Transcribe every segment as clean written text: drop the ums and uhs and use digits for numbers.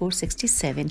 467।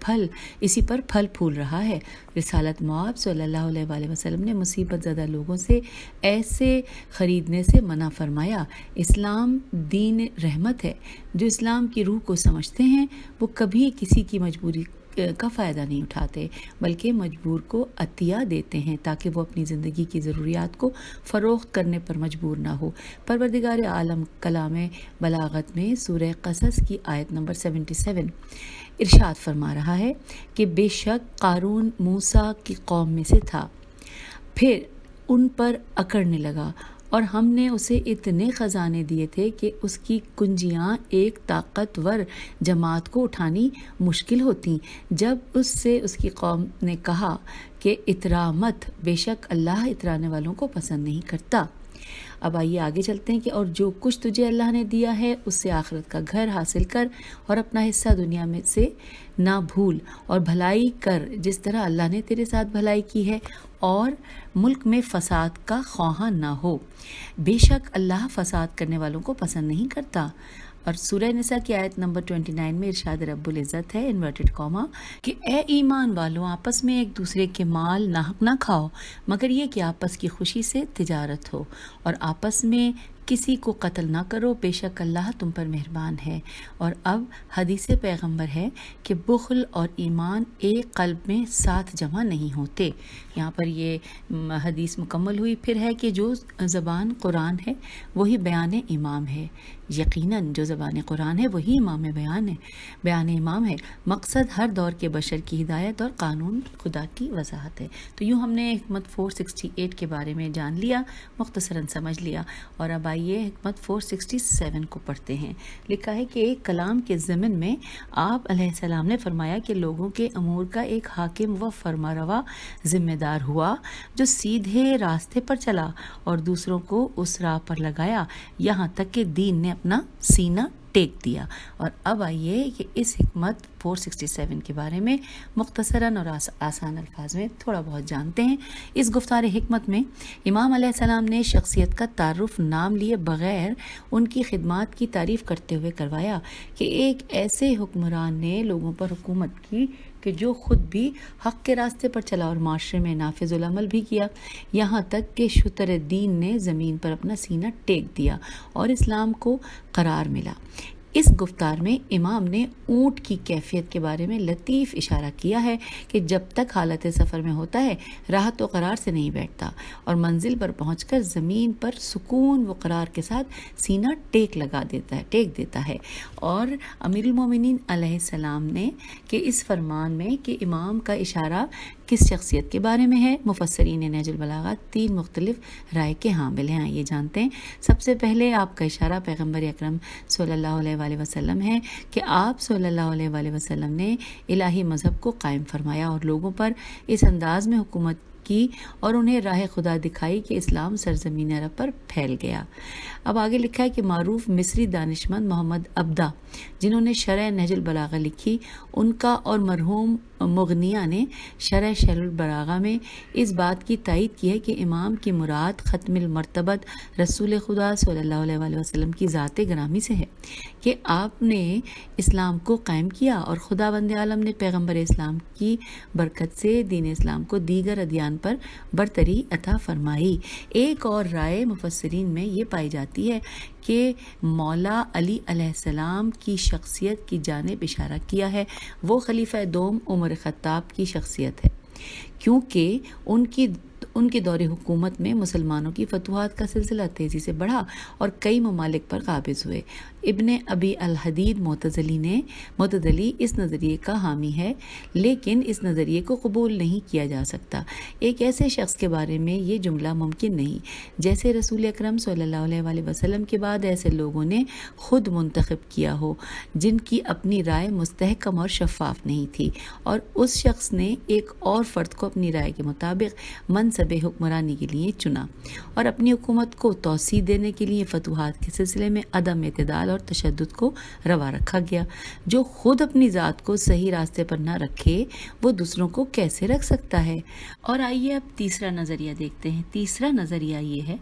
اسی پر پھل پھول رہا ہے۔ رسالت مآب صلی اللہ علیہ وآلہ وسلم نے مصیبت زدہ لوگوں سے ایسے خریدنے سے منع فرمایا۔ اسلام دین رحمت ہے۔ جو اسلام کی روح کو سمجھتے ہیں وہ کبھی کسی کی مجبوری کا فائدہ نہیں اٹھاتے، بلکہ مجبور کو عطیہ دیتے ہیں تاکہ وہ اپنی زندگی کی ضروریات کو فروخت کرنے پر مجبور نہ ہو۔ پروردگار عالم کلام بلاغت میں سورہ قصص کی آیت نمبر 77 ارشاد فرما رہا ہے کہ بے شک قارون موسیٰ کی قوم میں سے تھا، پھر ان پر اکڑنے لگا اور ہم نے اسے اتنے خزانے دیے تھے کہ اس کی کنجیاں ایک طاقتور جماعت کو اٹھانی مشکل ہوتیں۔ جب اس سے اس کی قوم نے کہا کہ اترا مت، بے شک اللہ اترانے والوں کو پسند نہیں کرتا۔ اب آئیے آگے چلتے ہیں کہ اور جو کچھ تجھے اللہ نے دیا ہے اس سے آخرت کا گھر حاصل کر اور اپنا حصہ دنیا میں سے نہ بھول اور بھلائی کر جس طرح اللہ نے تیرے ساتھ بھلائی کی ہے، اور ملک میں فساد کا خواہاں نہ ہو، بے شک اللہ فساد کرنے والوں کو پسند نہیں کرتا۔ اور سورہ نساء کی آیت نمبر 29 میں ارشاد رب العزت ہے انورٹڈ کاما کہ اے ایمان والوں، آپس میں ایک دوسرے کے مال ناحق نہ کھاؤ مگر یہ کہ آپس کی خوشی سے تجارت ہو، اور آپس میں کسی کو قتل نہ کرو، بے شک اللہ تم پر مہربان ہے۔ اور اب حدیث پیغمبر ہے کہ بخل اور ایمان ایک قلب میں ساتھ جمع نہیں ہوتے۔ یہاں پر یہ حدیث مکمل ہوئی۔ پھر ہے کہ جو زبان قرآن ہے وہی بیان امام ہے، یقیناً جو زبان قرآن ہے وہی بیان امام ہے۔ مقصد ہر دور کے بشر کی ہدایت اور قانون خدا کی وضاحت ہے۔ تو یوں ہم نے حکمت 468 کے بارے میں جان لیا، مختصراً سمجھ لیا، اور اب آئیے حکمت 467 کو پڑھتے ہیں۔ لکھا ہے کہ ایک کلام کے ضمن میں آپ علیہ السلام نے فرمایا کہ لوگوں کے امور کا ایک حاکم و فرمانروا ذمہ دار ہوا جو سیدھے راستے پر چلا اور دوسروں کو اس راہ پر لگایا یہاں تک کہ دین نے اپنا سینہ ٹیک دیا۔ اور اب آئیے کہ اس حکمت 467 کے بارے میں مختصراً اور آسان الفاظ میں تھوڑا بہت جانتے ہیں۔ اس گفتار حکمت میں امام علیہ السلام نے شخصیت کا تعارف نام لیے بغیر ان کی خدمات کی تعریف کرتے ہوئے کروایا کہ ایک ایسے حکمران نے لوگوں پر حکومت کی کہ جو خود بھی حق کے راستے پر چلا اور معاشرے میں نافذ العمل بھی کیا، یہاں تک کہ شتر دین نے زمین پر اپنا سینہ ٹیک دیا اور اسلام کو قرار ملا۔ اس گفتار میں امام نے اونٹ کی کیفیت کے بارے میں لطیف اشارہ کیا ہے کہ جب تک حالت سفر میں ہوتا ہے راحت و قرار سے نہیں بیٹھتا اور منزل پر پہنچ کر زمین پر سکون و قرار کے ساتھ سینہ ٹیک دیتا ہے۔ اور امیر المومنین علیہ السلام نے کہ اس فرمان میں کہ امام کا اشارہ کس شخصیت کے بارے میں ہے، مفسرین نہج البلاغہ 3 مختلف رائے کے حامل ہیں۔ یہ جانتے ہیں۔ سب سے پہلے آپ کا اشارہ پیغمبر اکرم صلی اللہ علیہ وآلہ وسلم ہے کہ آپ صلی اللہ علیہ وآلہ وسلم نے الہی مذہب کو قائم فرمایا اور لوگوں پر اس انداز میں حکومت کی اور انہیں راہ خدا دکھائی کہ اسلام سرزمین عرب پر پھیل گیا۔ اب آگے لکھا ہے کہ معروف مصری دانشمند محمد عبدہ جنہوں نے شرح نہج البلاغہ لکھی، ان کا اور مرحوم مغنیہ نے شرح شہر البلاغہ میں اس بات کی تائید کی ہے کہ امام کی مراد ختم المرتبت رسول خدا صلی اللہ علیہ وآلہ وسلم کی ذات گرامی سے ہے کہ آپ نے اسلام کو قائم کیا اور خدا بند عالم نے پیغمبر اسلام کی برکت سے دین اسلام کو دیگر ادیان پر برتری عطا فرمائی۔ ایک اور رائے مفسرین میں یہ پائی جاتی ہے کہ مولا علی علیہ السلام کی شخصیت کی جانب اشارہ کیا ہے، وہ خلیفہ دوم عمر خطاب کی شخصیت ہے، کیونکہ ان کی دور حکومت میں مسلمانوں کی فتوحات کا سلسلہ تیزی سے بڑھا اور کئی ممالک پر قابض ہوئے۔ ابن ابی الحدید معتزلی اس نظریے کا حامی ہے، لیکن اس نظریے کو قبول نہیں کیا جا سکتا۔ ایک ایسے شخص کے بارے میں یہ جملہ ممکن نہیں جیسے رسول اکرم صلی اللہ علیہ وآلہ وسلم کے بعد ایسے لوگوں نے خود منتخب کیا ہو جن کی اپنی رائے مستحکم اور شفاف نہیں تھی، اور اس شخص نے ایک اور فرد کو اپنی رائے کے مطابق منصب منصب حکمرانی کے لیے چنا اور اپنی حکومت کو توسیع دینے کے لیے فتوحات کے سلسلے میں عدم اعتدال اور تشدد کو روا رکھا گیا۔ جو خود اپنی ذات کو صحیح راستے پر نہ رکھے وہ دوسروں کو کیسے رکھ سکتا ہے؟ اور آئیے اب تیسرا نظریہ دیکھتے ہیں۔ تیسرا نظریہ یہ ہے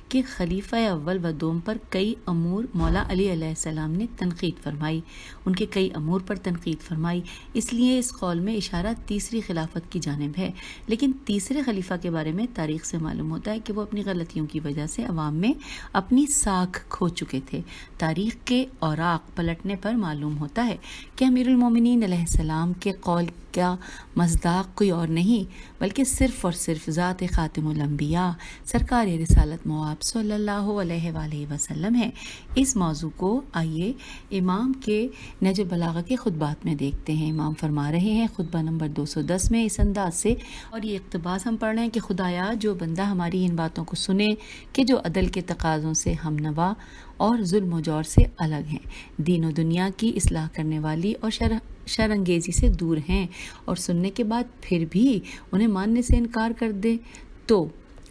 کہ خلیفہ اول و دوم پر کئی امور مولا علی علیہ السلام نے تنقید فرمائی، ان کے کئی امور پر تنقید فرمائی، اس لیے اس قول میں اشارہ تیسری خلافت کی جانب ہے۔ لیکن تیسرے خلیفہ کے بارے میں تاریخ سے معلوم ہوتا ہے کہ وہ اپنی غلطیوں کی وجہ سے عوام میں اپنی ساکھ کھو چکے تھے۔ تاریخ کے اوراق پلٹنے پر معلوم ہوتا ہے کہ امیر المومنین علیہ السلام کے قول کا مصداق کوئی اور نہیں بلکہ صرف اور صرف ذات خاتم الانبیاء سرکار رسالت مآب صلی اللہ علیہ وآلہ وسلم ہے۔ اس موضوع کو آئیے امام کے نہج البلاغہ کے خطبات میں دیکھتے ہیں۔ امام فرما رہے ہیں خطبہ نمبر 210 میں اس انداز سے، اور یہ اقتباس ہم پڑھ رہے ہیں کہ خدایا جو بندہ ہماری ان باتوں کو سنے کہ جو عدل کے تقاضوں سے ہم نوا اور ظلم و جور سے الگ ہیں، دین و دنیا کی اصلاح کرنے والی اور شرانگیزی سے دور ہیں، اور سننے کے بعد پھر بھی انہیں ماننے سے انکار کر دے تو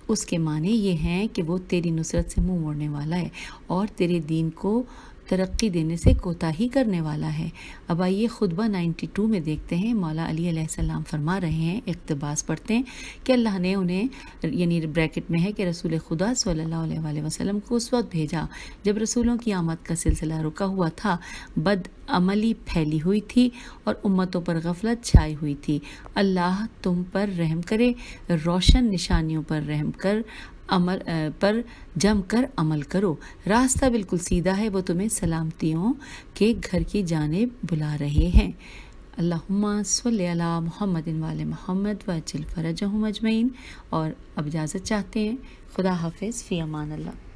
اس کے معنی یہ ہیں کہ وہ تیری نصرت سے منہ موڑنے والا ہے اور تیرے دین کو ترقی دینے سے کوتاہی کرنے والا ہے۔ اب آئیے خطبہ 92 میں دیکھتے ہیں۔ مولا علی علیہ السلام فرما رہے ہیں، اقتباس پڑھتے ہیں کہ اللہ نے انہیں، یعنی بریکٹ میں ہے کہ رسول خدا صلی اللہ علیہ وآلہ وسلم کو اس وقت بھیجا جب رسولوں کی آمد کا سلسلہ رکا ہوا تھا، بد عملی پھیلی ہوئی تھی اور امتوں پر غفلت چھائی ہوئی تھی۔ اللہ تم پر رحم کرے، روشن نشانیوں پر رحم کر جم کر عمل کرو، راستہ بالکل سیدھا ہے، وہ تمہیں سلامتیوں کے گھر کی جانب بلا رہے ہیں۔ اللہم صلی علی محمد وآل محمد وعجل فرجہم اجمعین۔ اور اب اجازت چاہتے ہیں، خدا حافظ، فی امان اللہ۔